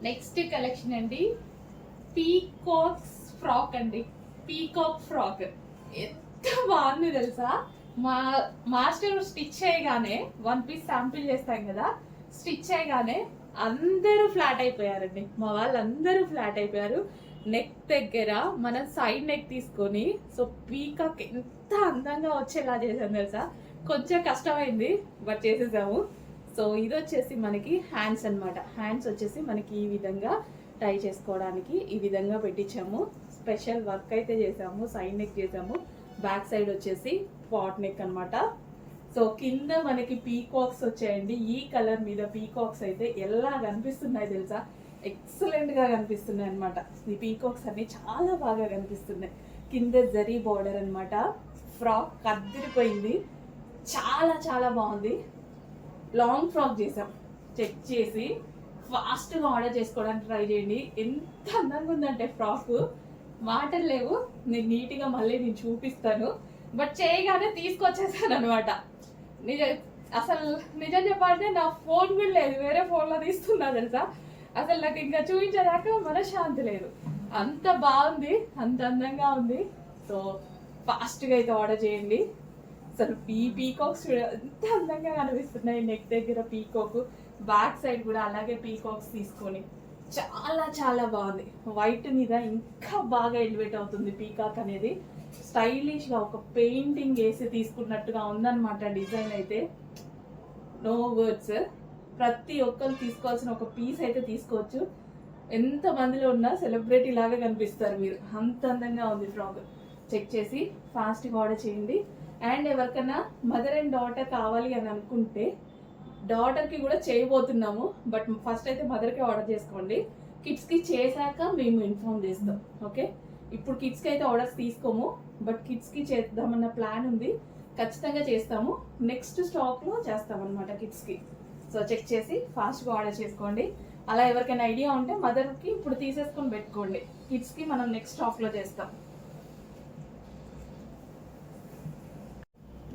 Next collection అండి, peacocks frock అండి. Peacock frock ఎంత బాగుంది తెలుసా. మా మాస్టర్ స్టిచ్ చేయగానే 1 పీస్ శాంపిల్ చేస్తాం కదా, స్టిచ్ చేయగానే అందరూ ఫ్లాట్ అయిపోయారండి. మా వాళ్ళందరూ ఫ్లాట్ అయిపోయారు. నెక్ దగ్గర మనం సైడ్ నెక్ తీసుకొని సో పీకాక్ ఎంత అందంగా వచ్చేలా చేసాం తెలుసా. కొంచెం కష్టమైంది బట్ చేసేసాము. సో ఇది వచ్చేసి మనకి హ్యాండ్స్ అన్నమాట. హ్యాండ్స్ వచ్చేసి మనకి ఈ విధంగా టై చేసుకోవడానికి ఈ విధంగా పెట్టించాము. స్పెషల్ వర్క్ అయితే చేసాము, సైడ్ నెక్ చేసాము. బ్యాక్ సైడ్ వచ్చేసి పాట్ నెక్ అన్నమాట. సో కింద మనకి పీకాక్స్ వచ్చాయండి. ఈ కలర్ మీద పీకాక్స్ అయితే ఎలా కనిపిస్తున్నాయి తెలుసా, ఎక్సలెంట్ గా కనిపిస్తున్నాయి అనమాట. ఈ పీకాక్స్ అన్ని చాలా బాగా కనిపిస్తున్నాయి. కింద జరీ బార్డర్ అన్నమాట. ఫ్రాక్ కదిరిపోయింది, చాలా చాలా బాగుంది. లాంగ్ ఫ్రాక్ చేసాం. చెక్ చేసి ఫాస్ట్గా ఆర్డర్ చేసుకోవడానికి ట్రై చేయండి. ఎంత అందంగా ఉందంటే ఫ్రాక్ మాటలు లేవు. నేను నీట్గా మళ్ళీ నేను చూపిస్తాను. బట్ చేయగానే తీసుకొచ్చేసాను అనమాట. అసలు నిజం చెప్పాలంటే నా ఫోన్ కూడా లేదు, వేరే ఫోన్లో తీస్తున్నా తెలుసా. అసలు నాకు ఇంకా చూపించేదాకా మనశ్శాంతి లేదు. అంత బాగుంది, అంత అందంగా ఉంది. సో ఫాస్ట్గా అయితే ఆర్డర్ చేయండి. అసలు ఈ పీకాక్స్ ఎంత అందంగా కనిపిస్తున్నాయి. నెక్ దగ్గర పీకాక్, బ్యాక్ సైడ్ కూడా అలాగే పీకాక్స్ తీసుకొని చాలా చాలా బాగుంది. వైట్ మీద ఇంకా బాగా ఎలివేట్ అవుతుంది పీకాక్ అనేది. స్టైలిష్ గా ఒక పెయింటింగ్ వేసి తీసుకున్నట్టుగా ఉందన్నమాట. డిజైన్ అయితే నో వర్డ్స్. ప్రతి ఒక్కరు తీసుకోవాల్సిన ఒక పీస్ అయితే తీసుకోవచ్చు. ఎంత మందిలో ఉన్నా సెలబ్రిటీ లాగా కనిపిస్తారు మీరు, అంత అందంగా ఉంది ఫ్రాక్. చెక్ చేసి ఫాస్ట్గా ఆర్డర్ చేయండి. అండ్ ఎవరికైనా మదర్ అండ్ డాటర్ కావాలి అని అనుకుంటే డాటర్కి కూడా చేయబోతున్నాము. బట్ ఫస్ట్ అయితే మదర్కి ఆర్డర్ చేసుకోండి. కిడ్స్కి చేశాక మేము ఇన్ఫార్మ్ చేస్తాం. ఓకే, ఇప్పుడు కిడ్స్కి అయితే ఆర్డర్స్ తీసుకోము, బట్ కిడ్స్కి చేద్దామన్న ప్లాన్ ఉంది. ఖచ్చితంగా చేస్తాము. నెక్స్ట్ స్టాక్లో చేస్తామన్నమాట కిడ్స్కి. సో చెక్ చేసి ఫాస్ట్గా ఆర్డర్ చేసుకోండి. అలా ఎవరికైనా ఐడియా ఉంటే మదర్కి ఇప్పుడు తీసేసుకొని పెట్టుకోండి. కిడ్స్కి మనం నెక్స్ట్ స్టాక్లో చేస్తాం.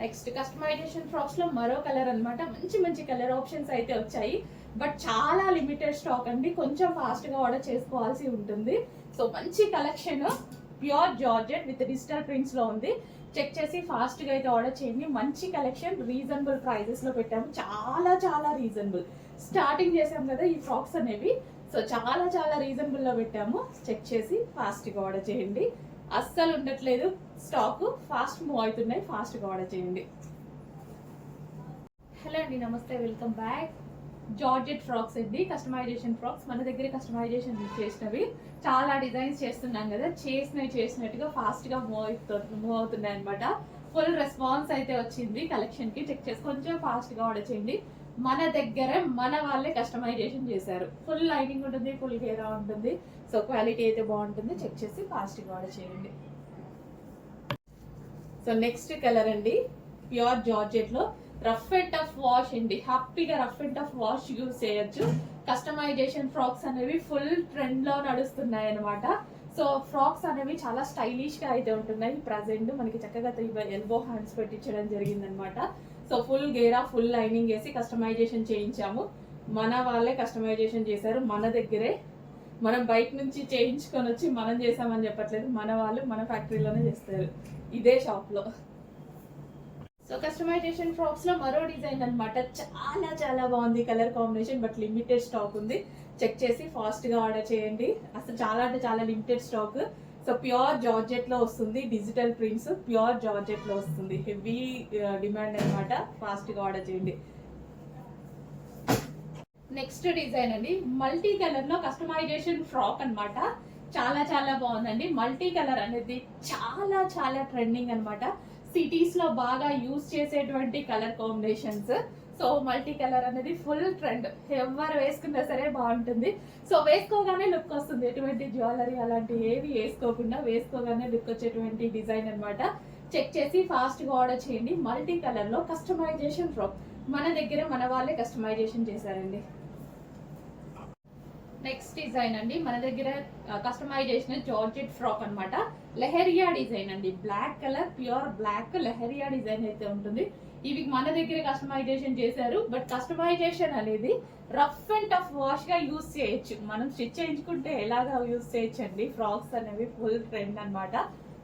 నెక్స్ట్ కస్టమైజేషన్ ఫ్రాక్స్ లో మరో కలర్ అన్నమాట. మంచి మంచి కలర్ ఆప్షన్స్ అయితే వచ్చాయి, బట్ చాలా లిమిటెడ్ స్టాక్ అండి. కొంచెం ఫాస్ట్ గా ఆర్డర్ చేసుకోవాల్సి ఉంటుంది. సో మంచి collection, pure georgette with digital prints లో ఉంది. చెక్ చేసి ఫాస్ట్ గా అయితే ఆర్డర్ చేయండి. మంచి కలెక్షన్, రీజనబుల్ ప్రైజెస్ లో పెట్టాము. చాలా చాలా రీజనబుల్. స్టార్టింగ్ చేసాం కదా ఈ ఫ్రాక్స్ అనేవి, సో చాలా చాలా రీజనబుల్ లో పెట్టాము. చెక్ చేసి ఫాస్ట్ గా ఆర్డర్ చేయండి. అస్సలు ఉండట్లేదు స్టాక్, ఫాస్ట్ మూవ్ అవుతున్నాయి. ఫాస్ట్గా ఆర్డర్ చేయండి. హలో అండి, నమస్తే, వెల్కమ్ బ్యాక్. జార్జెట్ ఫ్రాక్స్ అండి, కస్టమైజేషన్ ఫ్రాక్స్. మన దగ్గర కస్టమైజేషన్ చేసినవి చాలా డిజైన్స్ చేస్తున్నాం కదా, చేసినట్టుగా ఫాస్ట్గా మూవ్ అవుతున్నాయి అనమాట. ఫుల్ రెస్పాన్స్ అయితే వచ్చింది కలెక్షన్కి. చెక్ చేసి కొంచెం ఫాస్ట్గా ఆర్డర్ చేయండి. మన దగ్గర మన వాళ్ళే కస్టమైజేషన్ చేశారు. ఫుల్ లైనింగ్ ఉంటుంది, ఫుల్ గేరా ఉంటుంది. సో క్వాలిటీ అయితే బాగుంటుంది. చెక్ చేసి ఫాస్ట్గా ఆర్డర్ చేయండి. సో నెక్స్ట్ కలర్ అండి, ప్యూర్ జార్జెట్ లో రఫ్ అండ్ టఫ్ వాష్ అండి. హ్యాపీగా rough and tough wash use చేయొచ్చు. కస్టమైజేషన్ ఫ్రాక్స్ అనేవి ఫుల్ ట్రెండ్ లో నడుస్తున్నాయి అనమాట. సో ఫ్రాక్స్ అనేవి చాలా స్టైలిష్ గా అయితే ఉంటున్నాయి. ప్రజెంట్ మనకి చక్కగా 3 ఎల్బో హ్యాండ్స్ పెట్టించడం జరిగింది అనమాట. సో ఫుల్ గేరా, ఫుల్ లైనింగ్ వేసి కస్టమైజేషన్ చేయించాము. మన వాళ్ళే కస్టమైజేషన్ చేశారు మన దగ్గరే. మనం బయట నుంచి చేయించుకొని వచ్చి మనం చేసామని చెప్పట్లేదు, మన వాళ్ళు మన ఫ్యాక్టరీలోనే చేస్తారు, ఇదే షాప్ లో. సో కస్టమైజేషన్ ఫ్రాక్స్ లో మరో డిజైన్ అనమాట. చాలా చాలా బాగుంది colour combination, but limited stock ఉంది. చెక్ చేసి ఫాస్ట్ గా ఆర్డర్ చేయండి. అసలు చాలా అంటే చాలా limited stock. So pure georgette లో వస్తుంది, డిజిటల్ ప్రింట్స్, ప్యూర్ జార్జెట్ లో వస్తుంది. హెవీ డిమాండ్ అనమాట. ఫాస్ట్ గా ఆర్డర్ చేయండి. నెక్స్ట్ డిజైన్ అండి, మల్టీ కలర్ లో కస్టమైజేషన్ ఫ్రాక్ అన్నమాట. చాలా చాలా బాగుందండి. మల్టీ కలర్ అనేది చాలా చాలా ట్రెండింగ్ అనమాట. సిటీస్ లో బాగా యూజ్ చేసేటువంటి colour combinations. So multi colour అనేది ఫుల్ ట్రెండ్. ఎవరు వేసుకున్నా సరే బాగుంటుంది. సో వేసుకోగానే లుక్ వస్తుంది. ఎటువంటి జ్యువెలరీ అలాంటి ఏవి వేసుకోకుండా వేసుకోగానే లుక్ వచ్చేటువంటి డిజైన్ అనమాట. చెక్ చేసి ఫాస్ట్ గా ఆర్డర్ చేయండి. మల్టీ కలర్ లో కస్టమైజేషన్ ఫ్రాక్ మన దగ్గర మన వాళ్ళే కస్టమైజేషన్ చేశారండి. నెక్స్ట్ డిజైన్ అండి, మన దగ్గర కస్టమైజేషన్ జార్జెట్ ఫ్రాక్ అన్నమాట. లెహరియా డిజైన్ అండి. Black colour, pure black lehariya design అయితే ఉంటుంది. ఇవి మన దగ్గర కస్టమైజేషన్ చేశారు. బట్ కస్టమైజేషన్ అనేది రఫ్ అండ్ టఫ్ వాష్ గా యూస్ చేయొచ్చు. మనం స్టిచ్ చేయించుకుంటే ఎలాగా యూస్ చేయొచ్చండి. ఫ్రాక్స్ అనేవి ఫుల్ ట్రెండ్ అనమాట.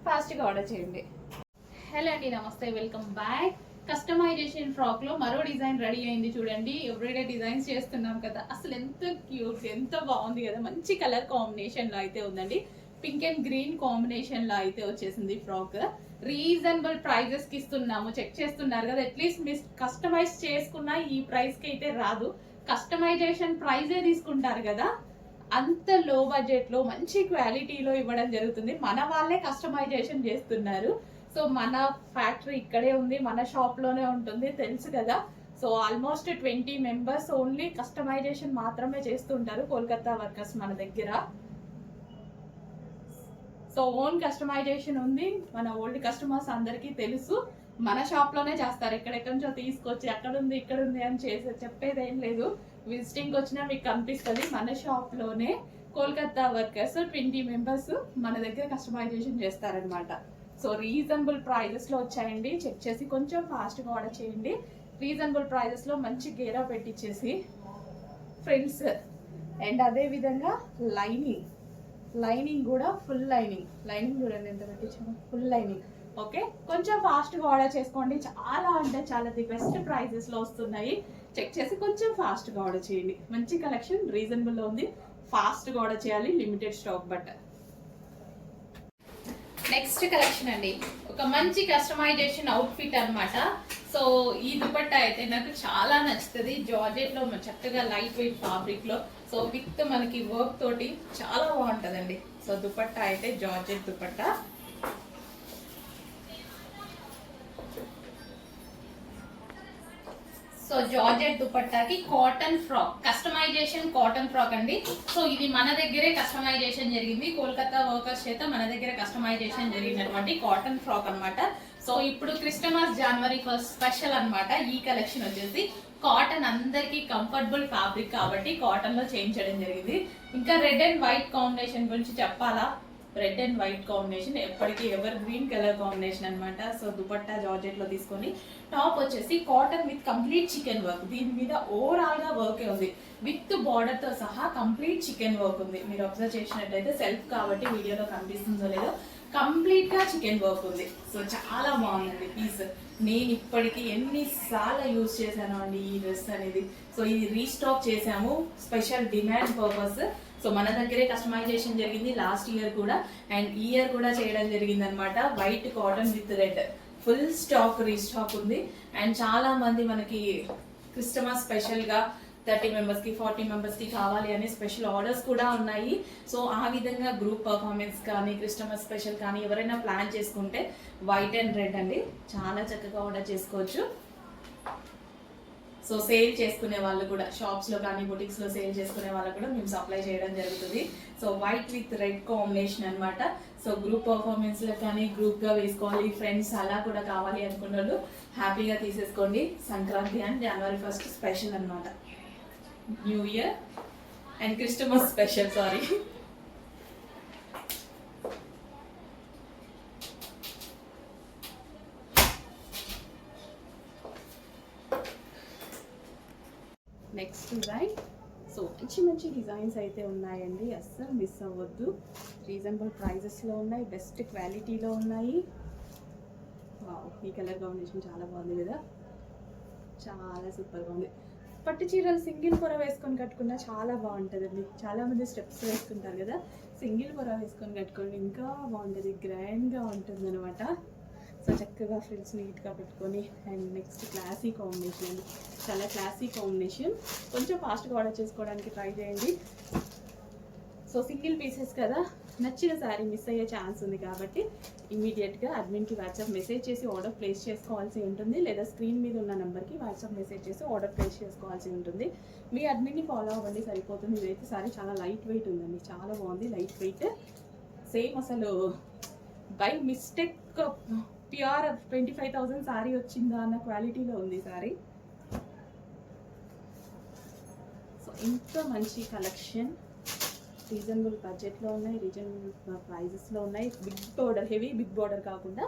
ఫాస్ట్ గా ఆర్డర్ చేయండి. హలో అండి, నమస్తే, వెల్కమ్ బ్యాక్. కస్టమైజేషన్ ఫ్రాక్ లో మరో డిజైన్ రెడీ అయింది చూడండి. ఎవ్రీడే డిజైన్స్ చేస్తున్నాం కదా, అసలు ఎంత క్యూట్, ఎంత బాగుంది కదా. మంచి కలర్ కాంబినేషన్ లో అయితే ఉందండి. పింక్ అండ్ గ్రీన్ కాంబినేషన్ లో అయితే వచ్చేసింది ఫ్రాక్. రీజనబుల్ ప్రైజెస్ కి ఇస్తున్నాము. చెక్ చేస్తున్నారు కదా, అట్లీస్ట్ మీరు కస్టమైజ్ చేసుకున్న ఈ ప్రైస్ కి అయితే రాదు. కస్టమైజేషన్ ప్రైజే తీసుకుంటారు కదా, అంత లో బడ్జెట్ లో మంచి క్వాలిటీలో ఇవ్వడం జరుగుతుంది. మన వాళ్ళే కస్టమైజేషన్ చేస్తున్నారు. సో మన ఫ్యాక్టరీ ఇక్కడే ఉంది, మన షాప్ లోనే ఉంటుంది, తెలుసు కదా. So almost 20 members only customization మాత్రమే చేస్తుంటారు కోల్కతా వర్కర్స్ మన దగ్గర. సో ఓన్ కస్టమైజేషన్ ఉంది. మన ఓల్డ్ కస్టమర్స్ అందరికీ తెలుసు, మన షాప్ లోనే చేస్తారు. ఎక్కడెక్కడి నుంచో తీసుకొచ్చి అక్కడ ఉంది ఇక్కడ ఉంది అని చేసి చెప్పేది ఏం లేదు. విజిటింగ్ వచ్చినా మీకు కనిపిస్తుంది. మన షాప్ లోనే కోల్కతా వర్కర్స్ 20 మెంబర్స్ మన దగ్గర కస్టమైజేషన్ చేస్తారనమాట. సో రీజనబుల్ ప్రైజెస్ లో వచ్చాయండి. చెక్ చేసి కొంచెం ఫాస్ట్ గా ఆర్డర్ చేయండి. రీజనబుల్ ప్రైజెస్ లో మంచి గేరా పెట్టించేసి ఫ్రెండ్స్. అండ్ అదే విధంగా లైనింగ్ కూడా ఫుల్ లైనింగ్ చూడండి ఎంత పెట్టించాము, ఫుల్ లైనింగ్. ఓకే, కొంచెం ఫాస్ట్ గా ఆర్డర్ చేసుకోండి. చాలా అంటే చాలా ది బెస్ట్ ప్రైజెస్ లో వస్తున్నాయి. చెక్ చేసి కొంచెం ఫాస్ట్ గా ఆర్డర్ చేయండి. మంచి కలెక్షన్ రీజనబుల్ లో ఉంది. ఫాస్ట్ గా ఆర్డర్ చేయాలి, limited stock. But next collection అండి, ఒక మంచి కస్టమైజేషన్ అవుట్ ఫిట్ అనమాట. సో ఈ దుపట్టా అయితే నాకు చాలా నచ్చుతుంది. జార్జెట్ లో చక్కగా లైట్ వెయిట్ ఫ్యాబ్రిక్ లో, సో విత్ మనకి వర్క్ తోటి చాలా బాగుంటదండి. సో దుపట్టా అయితే జార్జెట్ దుపట్టా. సో జార్జెట్ దుపట్టాకి cotton frock, customisation cotton frock అండి. సో ఇది మన దగ్గరే కస్టమైజేషన్ జరిగింది. కోల్కతా వర్కర్స్ చేత మన దగ్గర కస్టమైజేషన్ జరిగినటువంటి కాటన్ ఫ్రాక్ అనమాట. సో ఇప్పుడు క్రిస్టమస్ జనవరి 1 స్పెషల్ అనమాట. ఈ కలెక్షన్ వచ్చేసి కాటన్, అందరికి కంఫర్టబుల్ ఫ్యాబ్రిక్ కాబట్టి కాటన్ లో చేయించడం జరిగింది. ఇంకా రెడ్ అండ్ వైట్ కాంబినేషన్ గురించి చెప్పాలా? రెడ్ అండ్ వైట్ కాంబినేషన్ ఎప్పటికీ ఎవర్ గ్రీన్ కలర్ కాంబినేషన్ అనమాట. సో దుపట్టా జార్జెట్ లో తీసుకొని, టాప్ వచ్చేసి cotton with complete chicken work. దీని మీద ఓవరాల్ గా వర్క్ ఉంది, విత్ బార్డర్ తో సహా కంప్లీట్ చికెన్ వర్క్ ఉంది. మీరు అబ్జర్వ్ చేసినట్టయితే సెల్ఫ్ కాబట్టి వీడియోలో కనిపిస్తుందో లేదో, కంప్లీట్ గా చికెన్ వర్క్ ఉంది. సో చాలా బాగుందండి పీస్. నేను ఇప్పటికి ఎన్నిసార్లు యూజ్ చేశాను అండి ఈ డ్రెస్ అనేది. సో ఇది రీస్టాక్ చేసాము, స్పెషల్ డిమాండ్ పర్పస్. సో మన దగ్గరే కస్టమైజేషన్ జరిగింది లాస్ట్ ఇయర్ కూడా, అండ్ ఈ ఇయర్ కూడా చేయడం జరిగింది అనమాట. White cotton with red full stock restock ఉంది. అండ్ చాలా మంది మనకి క్రిస్టమస్ స్పెషల్ గా 30 మెంబర్స్ కి 40 మెంబర్స్ కి కావాలి అనే స్పెషల్ ఆర్డర్స్ కూడా ఉన్నాయి. సో ఆ విధంగా గ్రూప్ పర్ఫార్మెన్స్ కానీ క్రిస్టమస్ స్పెషల్ కానీ ఎవరైనా ప్లాన్ చేసుకుంటే వైట్ అండ్ రెడ్ అండి, చాలా చక్కగా ఆర్డర్ చేసుకోవచ్చు. సో సేల్ చేసుకునే వాళ్ళు కూడా, షాప్స్ లో కానీ బుటిక్స్ లో సేల్ చేసుకునే వాళ్ళకు కూడా మేము సప్లై చేయడం జరుగుతుంది. So white with red combination అనమాట. సో గ్రూప్ పర్ఫార్మెన్స్ లో కానీ గ్రూప్ గా వేసుకోవాలి, ఫ్రెండ్స్ అలా కూడా కావాలి అనుకున్న వాళ్ళు హ్యాపీగా తీసేసుకోండి. సంక్రాంతి అండ్ జనవరి 1 స్పెషల్ అనమాట. New year and Christmas special, sorry. Next design. So మంచి డిజైన్స్ అయితే ఉన్నాయండి, అస్సలు మిస్ అవ్వద్దు. రీజనబుల్ ప్రైజెస్లో ఉన్నాయి, బెస్ట్ క్వాలిటీలో ఉన్నాయి. ఈ కలర్ కాంబినేషన్ చాలా బాగుంది కదా, చాలా సూపర్గా ఉంది. పట్టు చీరలు సింగిల్ పొర వేసుకొని కట్టుకున్నా చాలా బాగుంటుందండి. చాలామంది స్టెప్స్ వేసుకుంటారు కదా, సింగిల్ పొర వేసుకొని కట్టుకోండి, ఇంకా బాగుంటుంది, గ్రాండ్గా ఉంటుంది అనమాట. సో చక్కగా ఫ్రిల్స్ నీట్గా పెట్టుకొని. అండ్ నెక్స్ట్ క్లాసీ కాంబినేషన్ అండి, చాలా క్లాసీ కాంబినేషన్. కొంచెం ఫాస్ట్గా ఆర్డర్ చేసుకోవడానికి ట్రై చేయండి. సో సింగిల్ పీసెస్ కదా, నచ్చిన శారీ మిస్ అయ్యే ఛాన్స్ ఉంది కాబట్టి ఇమీడియట్గా అడ్మిన్కి వాట్సాప్ మెసేజ్ చేసి ఆర్డర్ ప్లేస్ చేసుకోవాల్సి ఉంటుంది, లేదా స్క్రీన్ మీద ఉన్న నెంబర్కి వాట్సాప్ మెసేజ్ చేసి ఆర్డర్ ప్లేస్ చేసుకోవాల్సి ఉంటుంది. మీ అడ్మిన్ని ఫాలో అవ్వండి, సరిపోతుంది. ఇదైతే సారీ చాలా లైట్ వెయిట్ ఉందండి, చాలా బాగుంది, లైట్ వెయిట్. సేమ్ అసలు బై మిస్టేక్ ప్యూర్ 25,000 శారీ వచ్చిందా అన్న క్వాలిటీలో ఉంది శారీ. సో ఇంత మంచి కలెక్షన్ రీజనబుల్ బడ్జెట్లో ఉన్నాయి, రీజనబుల్ ప్రైజెస్లో ఉన్నాయి. Big border, heavy big border కాకుండా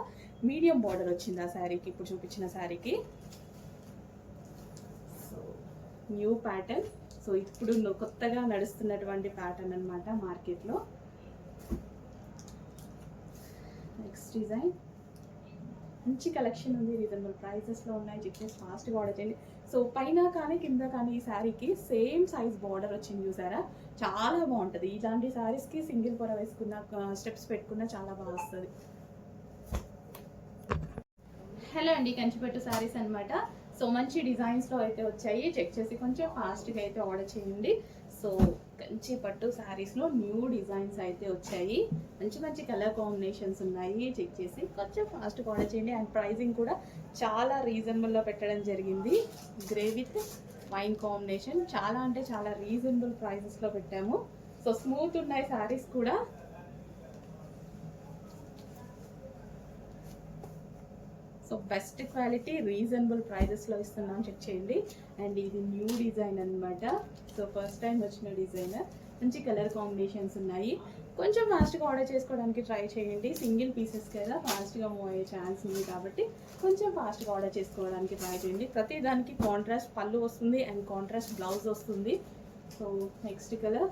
మీడియం బార్డర్ వచ్చింది ఆ శారీకి, ఇప్పుడు చూపించిన శారీకి. New pattern. సో ఇప్పుడు కొత్తగా నడుస్తున్నటువంటి ప్యాటర్న్ అనమాట మార్కెట్లో. నెక్స్ట్ డిజైన్ మంచి కలెక్షన్ ఉంది, రీజనబుల్ ప్రైసెస్లో ఉన్నాయి. చెక్ చేసి ఫాస్ట్గా ఆర్డర్ చేయండి. సో పైన కానీ కింద కానీ ఈ శారీకి సేమ్ సైజ్ బార్డర్ వచ్చింది చూసారా, చాలా బాగుంటుంది. ఇలాంటి శారీస్కి సింగిల్ పొర వేసుకున్న స్టెప్స్ పెట్టుకున్న చాలా బాగా వస్తుంది. హలో అండి, కంచిపట్టు శారీస్ అనమాట. సో మంచి డిజైన్స్లో అయితే వచ్చాయి. చెక్ చేసి కొంచెం ఫాస్ట్గా అయితే ఆర్డర్ చేయండి. సో కంచిపట్టు శారీస్లో న్యూ డిజైన్స్ అయితే వచ్చాయి. మంచి మంచి కలర్ కాంబినేషన్స్ ఉన్నాయి. చెక్ చేసి కొంచెం ఫాస్ట్గా ఆర్డర్ చేయండి. అండ్ ప్రైజింగ్ కూడా చాలా రీజనబుల్లో పెట్టడం జరిగింది. గ్రే విత్ వైన్ కాంబినేషన్, చాలా అంటే చాలా రీజనబుల్ ప్రైజెస్లో పెట్టాము. సో స్మూత్ ఉన్నాయి శారీస్ కూడా. సో బెస్ట్ క్వాలిటీ రీజనబుల్ ప్రైజెస్లో ఇస్తున్నాం, చెక్ చేయండి. అండ్ ఇది న్యూ డిజైన్ అనమాట. సో ఫస్ట్ టైం వచ్చిన డిజైన్. మంచి కలర్ కాంబినేషన్స్ ఉన్నాయి. కొంచెం ఫాస్ట్గా ఆర్డర్ చేసుకోవడానికి ట్రై చేయండి. సింగిల్ పీసెస్ కదా, ఫాస్ట్గా మూవ్ అయ్యే ఛాన్స్ ఉంది కాబట్టి కొంచెం ఫాస్ట్గా ఆర్డర్ చేసుకోవడానికి ట్రై చేయండి. ప్రతి దానికి కాంట్రాస్ట్ పళ్ళు వస్తుంది అండ్ కాంట్రాస్ట్ బ్లౌజ్ వస్తుంది. సో నెక్స్ట్ కలర్,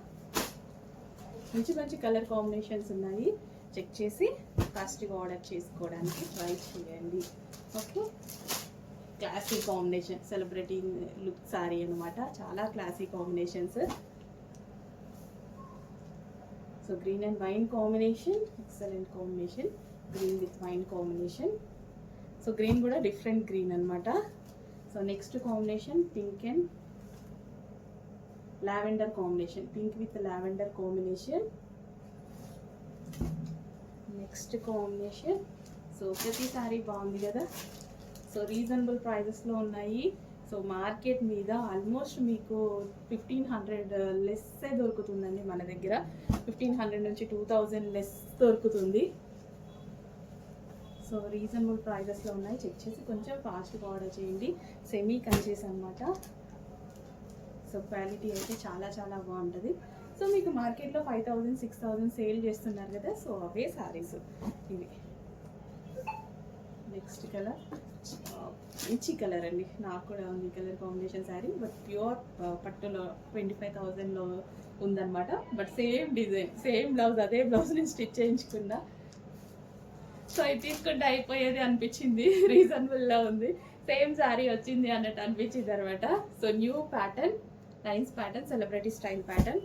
మంచి మంచి కలర్ కాంబినేషన్స్ ఉన్నాయి. చెక్ చేసి ఫాస్ట్గా ఆర్డర్ చేసుకోవడానికి ట్రై చేయండి. Okay, classy combination, celebrity look sorry అనమాట. చాలా classy combinations. So green and wine combination, excellent combination. Green with wine combination. So green కూడా డిఫరెంట్ గ్రీన్ అనమాట. So next combination pink and lavender combination, pink with lavender combination. Next combination. So ప్రతి sorry బాగుంది కదా. So reasonable ప్రైజెస్లో ఉన్నాయి. So market మీద almost మీకు 1500 లెస్సే దొరుకుతుందండి. మన దగ్గర 1500 నుంచి 2000 లెస్ దొరుకుతుంది. సో రీజనబుల్ ప్రైజెస్లో ఉన్నాయి. చెక్ చేసి కొంచెం ఫాస్ట్గా ఆర్డర్ చేయండి. సెమీ కంచెస్ అనమాట. సో క్వాలిటీ అయితే చాలా చాలా బాగుంటుంది. సో మీకు మార్కెట్లో 5000 6000 సేల్ చేస్తున్నారు కదా, సో అవే శారీస్ ఇవి. నెక్స్ట్ కలర్ మంచి కలర్ అండి, నాకు కూడా ఉంది colour combination sari. But pure పట్టులో 25000లో ఉందన్నమాట. But same design, same blouse, అదే బ్లౌజ్ నేను స్టిచ్ చేయించుకున్నా. సో ఇది తీసుకుంటే అయిపోయేది అనిపించింది. రీజనబుల్లో ఉంది, సేమ్ శారీ వచ్చింది అన్నట్టు అనిపించింది అనమాట. So new pattern, lines pattern, celebrity style pattern.